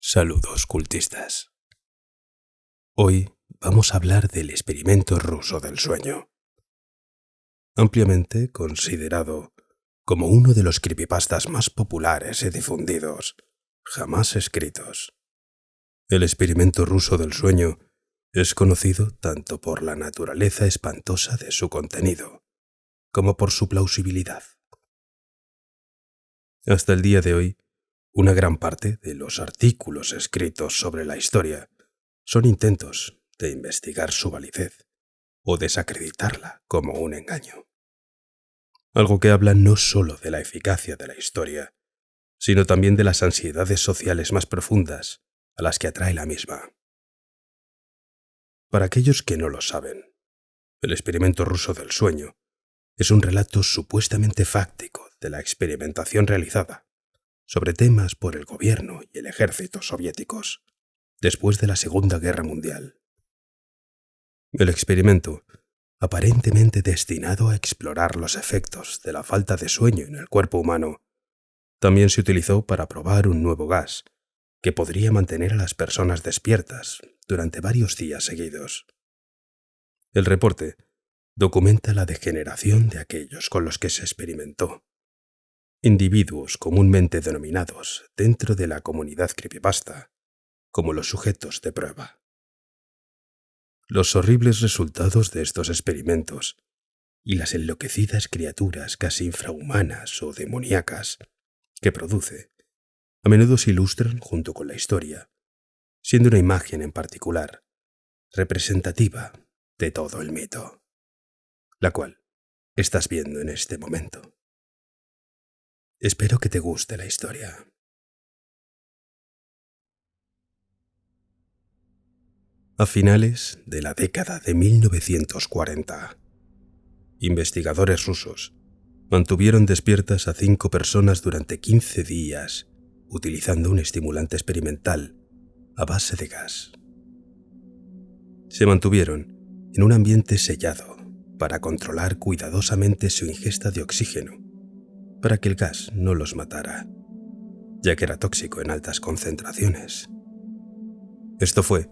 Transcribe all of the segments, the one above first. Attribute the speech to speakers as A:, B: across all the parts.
A: Saludos cultistas. Hoy vamos a hablar del experimento ruso del sueño, ampliamente considerado como uno de los creepypastas más populares y difundidos jamás escritos. El experimento ruso del sueño es conocido tanto por la naturaleza espantosa de su contenido como por su plausibilidad. Hasta el día de hoy, una gran parte de los artículos escritos sobre la historia son intentos de investigar su validez o desacreditarla como un engaño. Algo que habla no solo de la eficacia de la historia, sino también de las ansiedades sociales más profundas a las que atrae la misma. Para aquellos que no lo saben, el experimento ruso del sueño es un relato supuestamente fáctico de la experimentación realizada sobre temas por el gobierno y el ejército soviéticos después de la Segunda Guerra Mundial. El experimento, aparentemente destinado a explorar los efectos de la falta de sueño en el cuerpo humano, también se utilizó para probar un nuevo gas que podría mantener a las personas despiertas durante varios días seguidos. El reporte documenta la degeneración de aquellos con los que se experimentó, individuos comúnmente denominados dentro de la comunidad creepypasta como los sujetos de prueba. Los horribles resultados de estos experimentos y las enloquecidas criaturas casi infrahumanas o demoníacas que produce a menudo se ilustran junto con la historia, siendo una imagen en particular representativa de todo el mito, la cual estás viendo en este momento. Espero que te guste la historia. A finales de la década de 1940, investigadores rusos mantuvieron despiertas a 5 personas durante 15 días utilizando un estimulante experimental a base de gas. Se mantuvieron en un ambiente sellado para controlar cuidadosamente su ingesta de oxígeno, para que el gas no los matara, ya que era tóxico en altas concentraciones. Esto fue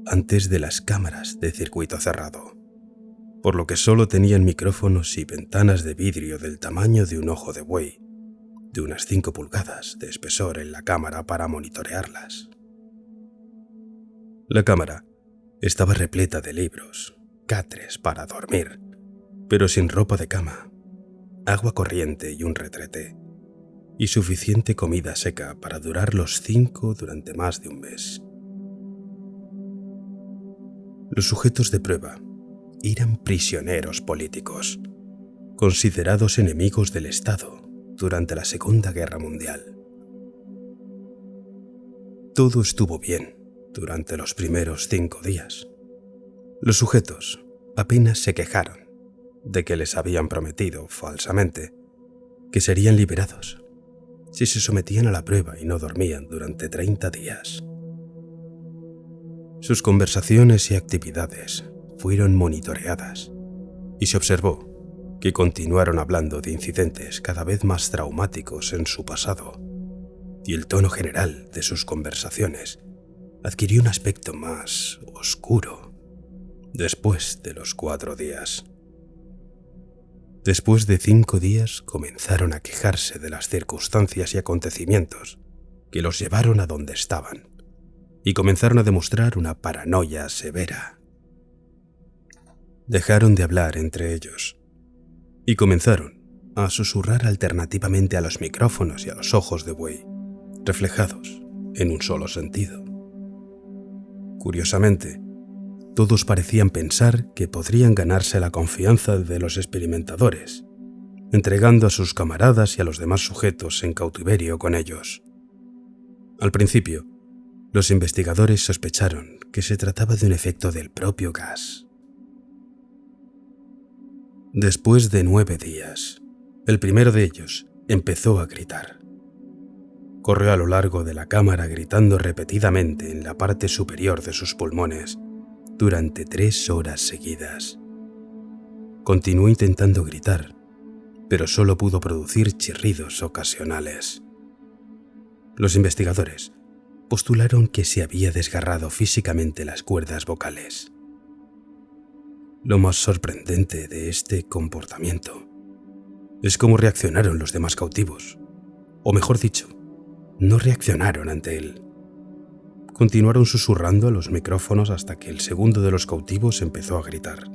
A: antes de las cámaras de circuito cerrado, por lo que solo tenían micrófonos y ventanas de vidrio del tamaño de un ojo de buey, de unas 5 pulgadas de espesor en la cámara para monitorearlas. La cámara estaba repleta de libros, catres para dormir, pero sin ropa de cama, agua corriente y un retrete, y suficiente comida seca para durar los 5 durante más de un mes. Los sujetos de prueba eran prisioneros políticos, considerados enemigos del Estado durante la Segunda Guerra Mundial. Todo estuvo bien durante los primeros 5 días. Los sujetos apenas se quejaron de que les habían prometido falsamente que serían liberados si se sometían a la prueba y no dormían durante 30 días. Sus conversaciones y actividades fueron monitoreadas y se observó que continuaron hablando de incidentes cada vez más traumáticos en su pasado, y el tono general de sus conversaciones adquirió un aspecto más oscuro después de los 4 días. Después de 5 días comenzaron a quejarse de las circunstancias y acontecimientos que los llevaron a donde estaban, y comenzaron a demostrar una paranoia severa. Dejaron de hablar entre ellos y comenzaron a susurrar alternativamente a los micrófonos y a los ojos de buey, reflejados en un solo sentido. Curiosamente, todos parecían pensar que podrían ganarse la confianza de los experimentadores, entregando a sus camaradas y a los demás sujetos en cautiverio con ellos. Al principio, los investigadores sospecharon que se trataba de un efecto del propio gas. Después de 9 días, el primero de ellos empezó a gritar. Corrió a lo largo de la cámara gritando repetidamente en la parte superior de sus pulmones durante 3 horas seguidas. Continuó intentando gritar, pero solo pudo producir chirridos ocasionales. Los investigadores postularon que se había desgarrado físicamente las cuerdas vocales. Lo más sorprendente de este comportamiento es cómo reaccionaron los demás cautivos, o mejor dicho, no reaccionaron ante él. Continuaron susurrando a los micrófonos hasta que el segundo de los cautivos empezó a gritar.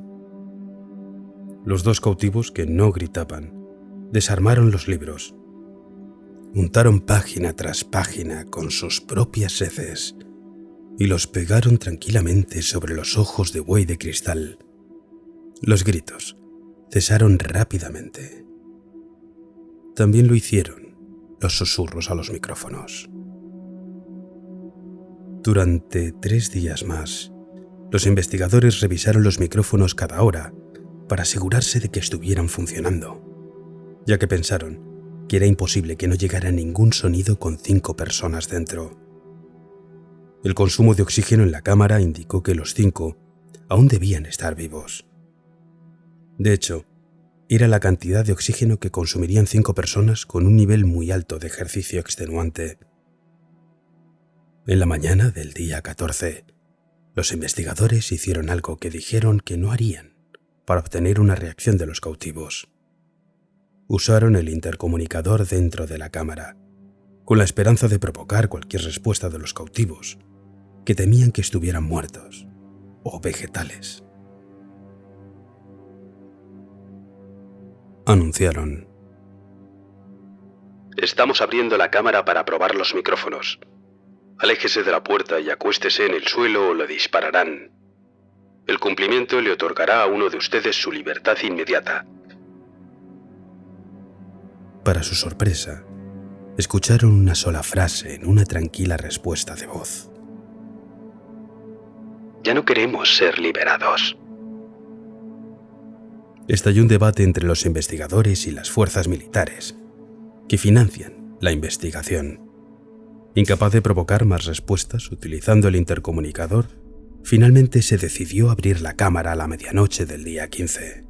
A: Los dos cautivos que no gritaban desarmaron los libros, untaron página tras página con sus propias heces y los pegaron tranquilamente sobre los ojos de buey de cristal. Los gritos cesaron rápidamente. También lo hicieron los susurros a los micrófonos. Durante 3 días más, los investigadores revisaron los micrófonos cada hora para asegurarse de que estuvieran funcionando, ya que pensaron que era imposible que no llegara ningún sonido con 5 personas dentro. El consumo de oxígeno en la cámara indicó que los 5 aún debían estar vivos. De hecho, era la cantidad de oxígeno que consumirían 5 personas con un nivel muy alto de ejercicio extenuante. En la mañana del día 14, los investigadores hicieron algo que dijeron que no harían para obtener una reacción de los cautivos. Usaron el intercomunicador dentro de la cámara, con la esperanza de provocar cualquier respuesta de los cautivos, que temían que estuvieran muertos o vegetales. Anunciaron:
B: Estamos abriendo la cámara para probar los micrófonos. Aléjese de la puerta y acuéstese en el suelo o le dispararán. El cumplimiento le otorgará a uno de ustedes su libertad inmediata.
A: Para su sorpresa, escucharon una sola frase en una tranquila respuesta de voz.
B: Ya no queremos ser liberados.
A: Estalló un debate entre los investigadores y las fuerzas militares, que financian la investigación. Incapaz de provocar más respuestas utilizando el intercomunicador, finalmente se decidió abrir la cámara a la medianoche del día 15.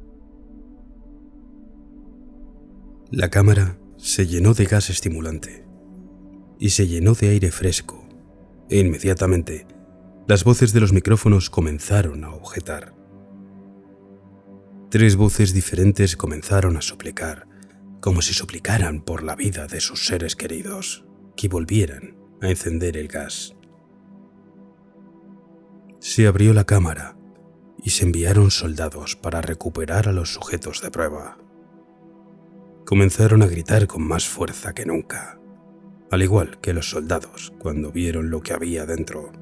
A: La cámara se llenó de gas estimulante y se llenó de aire fresco, e inmediatamente las voces de los micrófonos comenzaron a objetar. 3 voces diferentes comenzaron a suplicar, como si suplicaran por la vida de sus seres queridos, que volvieran a encender el gas. Se abrió la cámara y se enviaron soldados para recuperar a los sujetos de prueba. Comenzaron a gritar con más fuerza que nunca, al igual que los soldados cuando vieron lo que había dentro.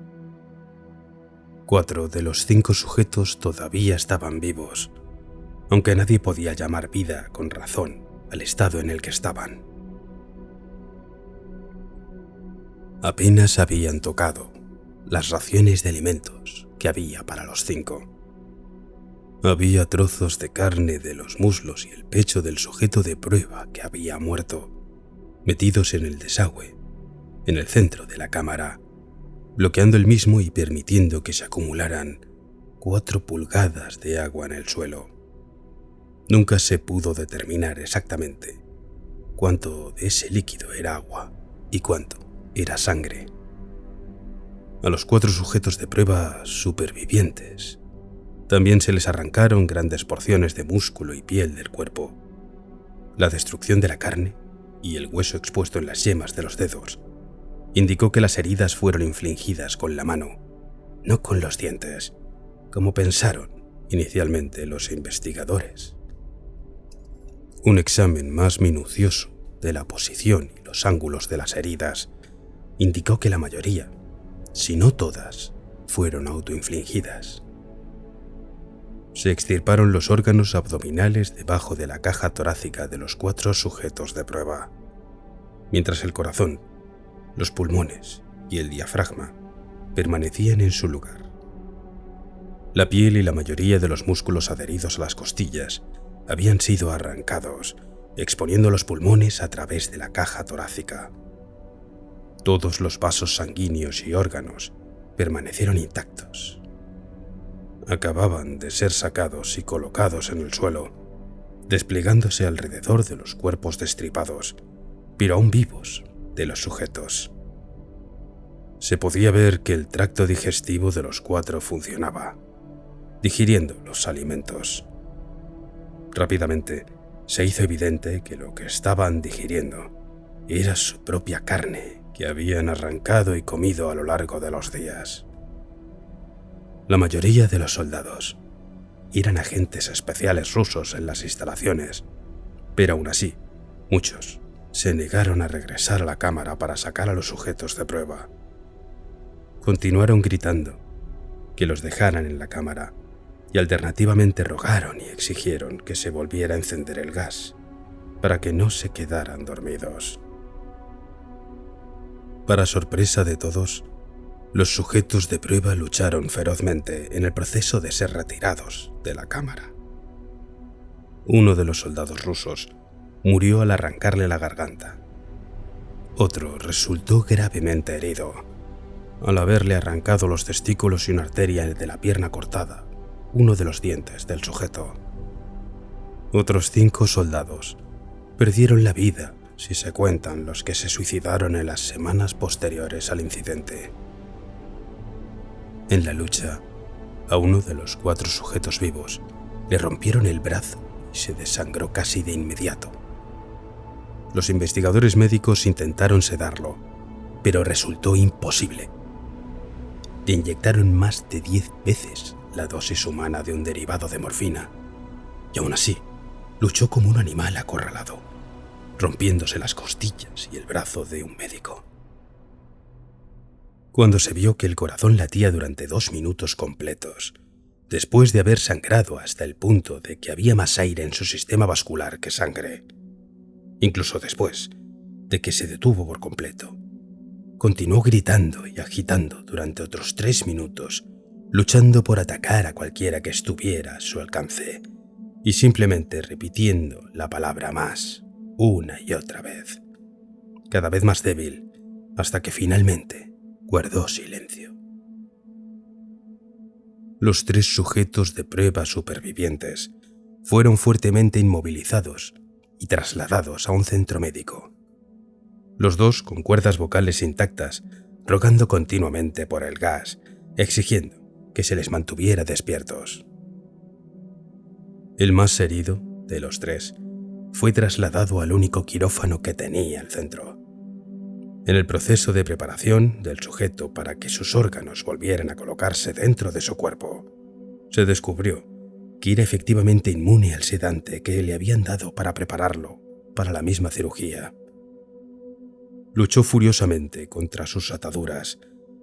A: 4 de los 5 sujetos todavía estaban vivos, aunque nadie podía llamar vida con razón al estado en el que estaban. Apenas habían tocado las raciones de alimentos que había para los 5. Había trozos de carne de los muslos y el pecho del sujeto de prueba que había muerto, metidos en el desagüe, en el centro de la cámara, bloqueando el mismo y permitiendo que se acumularan 4 pulgadas de agua en el suelo. Nunca se pudo determinar exactamente cuánto de ese líquido era agua y cuánto era sangre. A los 4 sujetos de prueba supervivientes también se les arrancaron grandes porciones de músculo y piel del cuerpo. La destrucción de la carne y el hueso expuesto en las yemas de los dedos indicó que las heridas fueron infligidas con la mano, no con los dientes, como pensaron inicialmente los investigadores. Un examen más minucioso de la posición y los ángulos de las heridas indicó que la mayoría, si no todas, fueron autoinfligidas. Se extirparon los órganos abdominales debajo de la caja torácica de los 4 sujetos de prueba, mientras el corazón, los pulmones y el diafragma permanecían en su lugar. La piel y la mayoría de los músculos adheridos a las costillas habían sido arrancados, exponiendo los pulmones a través de la caja torácica. Todos los vasos sanguíneos y órganos permanecieron intactos. Acababan de ser sacados y colocados en el suelo, desplegándose alrededor de los cuerpos destripados, pero aún vivos, de los sujetos. Se podía ver que el tracto digestivo de los 4 funcionaba, digiriendo los alimentos. Rápidamente se hizo evidente que lo que estaban digiriendo era su propia carne que habían arrancado y comido a lo largo de los días. La mayoría de los soldados eran agentes especiales rusos en las instalaciones, pero aún así, muchos se negaron a regresar a la cámara para sacar a los sujetos de prueba. Continuaron gritando que los dejaran en la cámara y alternativamente rogaron y exigieron que se volviera a encender el gas para que no se quedaran dormidos. Para sorpresa de todos, los sujetos de prueba lucharon ferozmente en el proceso de ser retirados de la cámara. Uno de los soldados rusos murió al arrancarle la garganta. Otro resultó gravemente herido al haberle arrancado los testículos y una arteria de la pierna cortada, uno de los dientes del sujeto. Otros 5 soldados perdieron la vida si se cuentan los que se suicidaron en las semanas posteriores al incidente. En la lucha, a uno de los 4 sujetos vivos le rompieron el brazo y se desangró casi de inmediato. Los investigadores médicos intentaron sedarlo, pero resultó imposible. Le inyectaron más de 10 veces la dosis humana de un derivado de morfina, y aún así luchó como un animal acorralado, rompiéndose las costillas y el brazo de un médico. Cuando se vio que el corazón latía durante 2 minutos completos, después de haber sangrado hasta el punto de que había más aire en su sistema vascular que sangre, incluso después de que se detuvo por completo, continuó gritando y agitando durante otros 3 minutos, luchando por atacar a cualquiera que estuviera a su alcance, y simplemente repitiendo la palabra más, una y otra vez, cada vez más débil, hasta que finalmente guardó silencio. Los 3 sujetos de prueba supervivientes fueron fuertemente inmovilizados y trasladados a un centro médico. Los 2 con cuerdas vocales intactas, rogando continuamente por el gas, exigiendo que se les mantuviera despiertos. El más herido de los 3 fue trasladado al único quirófano que tenía el centro. En el proceso de preparación del sujeto para que sus órganos volvieran a colocarse dentro de su cuerpo, se descubrió que era efectivamente inmune al sedante que le habían dado para prepararlo para la misma cirugía. Luchó furiosamente contra sus ataduras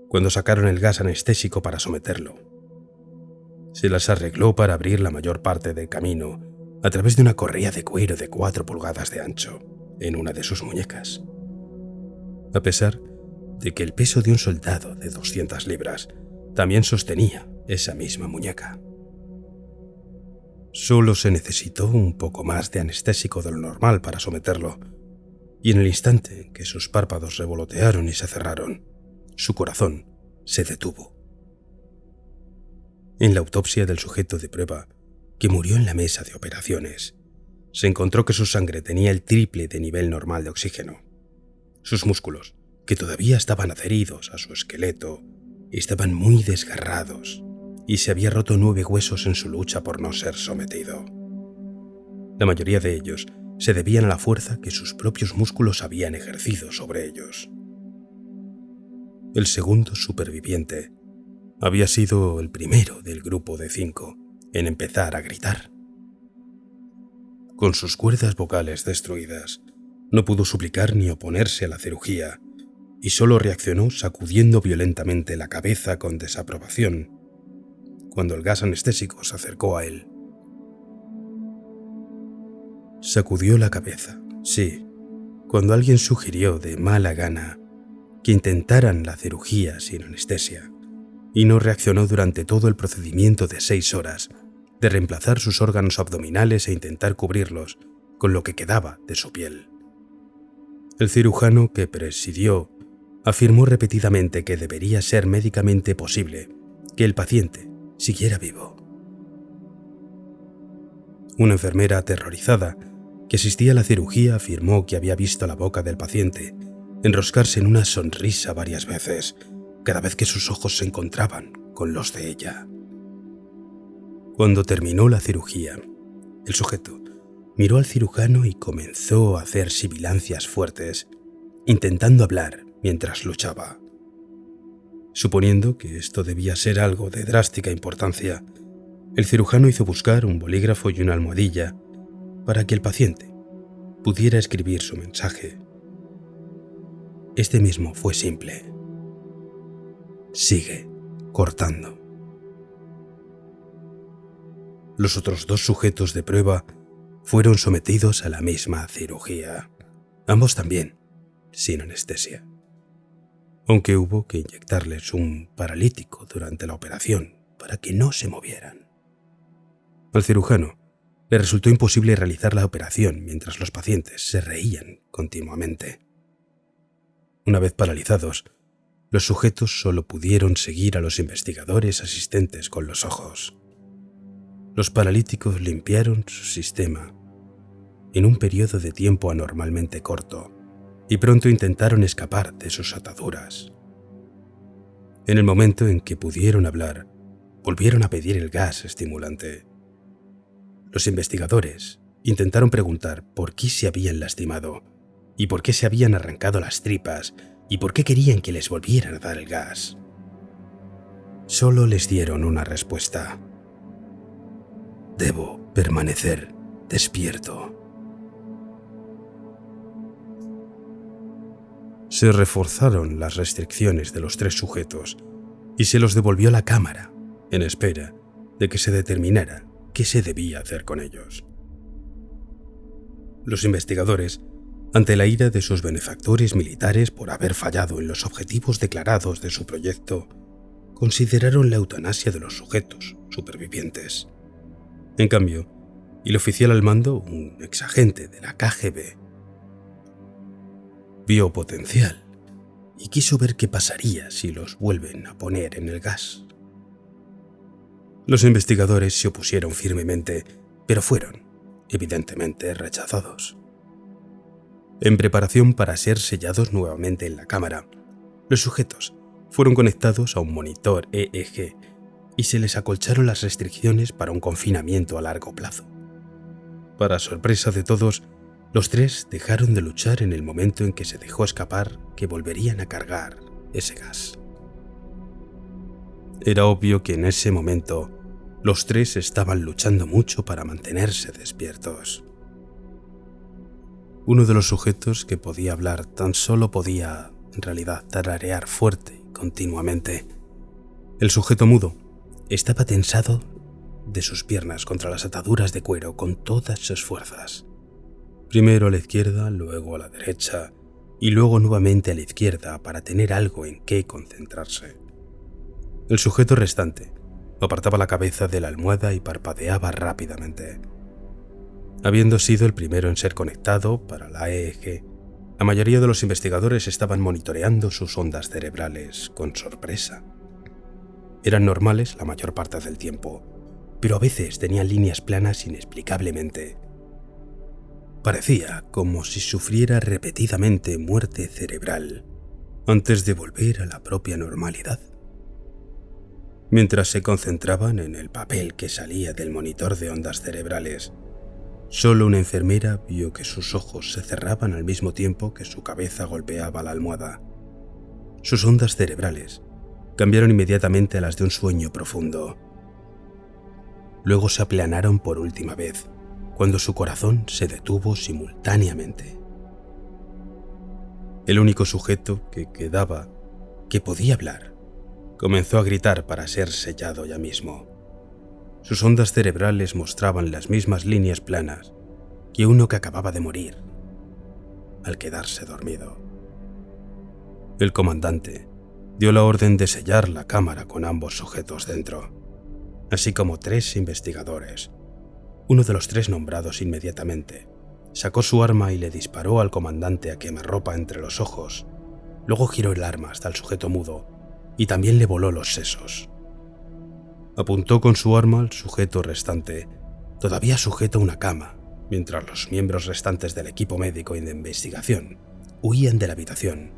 A: cuando sacaron el gas anestésico para someterlo. Se las arregló para abrir la mayor parte del camino a través de una correa de cuero de 4 pulgadas de ancho en una de sus muñecas. A pesar de que el peso de un soldado de 200 libras también sostenía esa misma muñeca. Solo se necesitó un poco más de anestésico de lo normal para someterlo, y en el instante en que sus párpados revolotearon y se cerraron, su corazón se detuvo. En la autopsia del sujeto de prueba, que murió en la mesa de operaciones, se encontró que su sangre tenía el triple de nivel normal de oxígeno. Sus músculos, que todavía estaban adheridos a su esqueleto, estaban muy desgarrados y se había roto 9 huesos en su lucha por no ser sometido. La mayoría de ellos se debían a la fuerza que sus propios músculos habían ejercido sobre ellos. El segundo superviviente había sido el primero del grupo de 5 en empezar a gritar. Con sus cuerdas vocales destruidas, no pudo suplicar ni oponerse a la cirugía y solo reaccionó sacudiendo violentamente la cabeza con desaprobación cuando el gas anestésico se acercó a él. Sacudió la cabeza, sí, cuando alguien sugirió de mala gana que intentaran la cirugía sin anestesia, y no reaccionó durante todo el procedimiento de 6 horas de reemplazar sus órganos abdominales e intentar cubrirlos con lo que quedaba de su piel. El cirujano que presidió afirmó repetidamente que debería ser médicamente posible que el paciente siguiera vivo. Una enfermera aterrorizada que asistía a la cirugía afirmó que había visto la boca del paciente enroscarse en una sonrisa varias veces cada vez que sus ojos se encontraban con los de ella. Cuando terminó la cirugía, el sujeto miró al cirujano y comenzó a hacer sibilancias fuertes, intentando hablar mientras luchaba. Suponiendo que esto debía ser algo de drástica importancia, el cirujano hizo buscar un bolígrafo y una almohadilla para que el paciente pudiera escribir su mensaje. Este mismo fue simple: sigue cortando. Los otros 2 sujetos de prueba fueron sometidos a la misma cirugía, ambos también sin anestesia, aunque hubo que inyectarles un paralítico durante la operación para que no se movieran. Al cirujano le resultó imposible realizar la operación mientras los pacientes se reían continuamente. Una vez paralizados, los sujetos solo pudieron seguir a los investigadores asistentes con los ojos. Los paralíticos limpiaron su sistema en un periodo de tiempo anormalmente corto y pronto intentaron escapar de sus ataduras. En el momento en que pudieron hablar, volvieron a pedir el gas estimulante. Los investigadores intentaron preguntar por qué se habían lastimado y por qué se habían arrancado las tripas y por qué querían que les volvieran a dar el gas. Solo les dieron una respuesta: debo permanecer despierto. Se reforzaron las restricciones de los 3 sujetos y se los devolvió a la cámara en espera de que se determinara qué se debía hacer con ellos. Los investigadores, ante la ira de sus benefactores militares por haber fallado en los objetivos declarados de su proyecto, consideraron la eutanasia de los sujetos supervivientes. En cambio, el oficial al mando, un exagente de la KGB, vio potencial y quiso ver qué pasaría si los vuelven a poner en el gas. Los investigadores se opusieron firmemente, pero fueron, evidentemente, rechazados. En preparación para ser sellados nuevamente en la cámara, los sujetos fueron conectados a un monitor EEG y se les acolcharon las restricciones para un confinamiento a largo plazo. Para sorpresa de todos, los 3 dejaron de luchar en el momento en que se dejó escapar que volverían a cargar ese gas. Era obvio que en ese momento los 3 estaban luchando mucho para mantenerse despiertos. Uno de los sujetos que podía hablar tan solo podía, en realidad, tararear fuerte y continuamente. El sujeto mudo estaba tensado de sus piernas contra las ataduras de cuero con todas sus fuerzas. Primero a la izquierda, luego a la derecha y luego nuevamente a la izquierda para tener algo en qué concentrarse. El sujeto restante apartaba la cabeza de la almohada y parpadeaba rápidamente. Habiendo sido el primero en ser conectado para la EEG, la mayoría de los investigadores estaban monitoreando sus ondas cerebrales con sorpresa. Eran normales la mayor parte del tiempo, pero a veces tenían líneas planas inexplicablemente. Parecía como si sufriera repetidamente muerte cerebral antes de volver a la propia normalidad. Mientras se concentraban en el papel que salía del monitor de ondas cerebrales, solo una enfermera vio que sus ojos se cerraban al mismo tiempo que su cabeza golpeaba la almohada. Sus ondas cerebrales cambiaron inmediatamente a las de un sueño profundo. Luego se aplanaron por última vez, cuando su corazón se detuvo simultáneamente. El único sujeto que quedaba, que podía hablar, comenzó a gritar para ser sellado ya mismo. Sus ondas cerebrales mostraban las mismas líneas planas que uno que acababa de morir al quedarse dormido. El comandante dio la orden de sellar la cámara con ambos sujetos dentro, así como 3 investigadores. Uno de los 3 nombrados inmediatamente sacó su arma y le disparó al comandante a quemarropa entre los ojos. Luego giró el arma hasta el sujeto mudo y también le voló los sesos. Apuntó con su arma al sujeto restante, todavía sujeto a una cama, mientras los miembros restantes del equipo médico y de investigación huían de la habitación.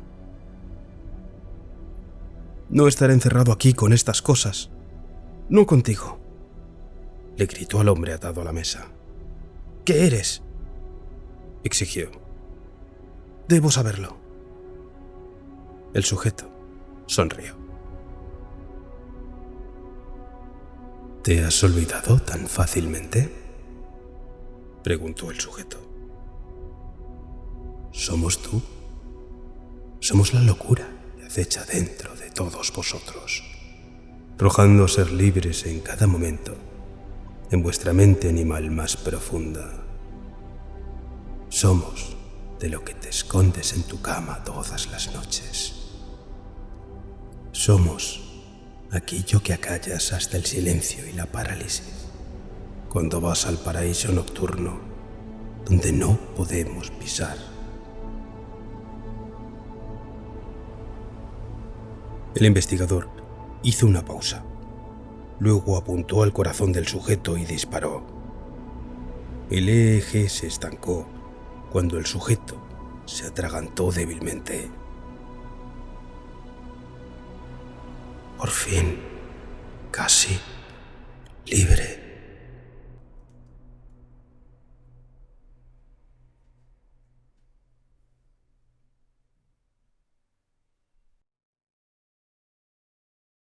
A: No estaré encerrado aquí con estas cosas. No contigo. Le gritó al hombre atado a la mesa. ¿Qué eres?, exigió. Debo saberlo. El sujeto sonrió. ¿Te has olvidado tan fácilmente?, preguntó el sujeto. Somos tú. Somos la locura que acecha dentro de todos vosotros, rojando ser libres en cada momento, en vuestra mente animal más profunda. Somos de lo que te escondes en tu cama todas las noches. Somos aquello que acallas hasta el silencio y la parálisis cuando vas al paraíso nocturno donde no podemos pisar. El investigador hizo una pausa. Luego apuntó al corazón del sujeto y disparó. El eje se estancó cuando el sujeto se atragantó débilmente. Por fin, casi libre.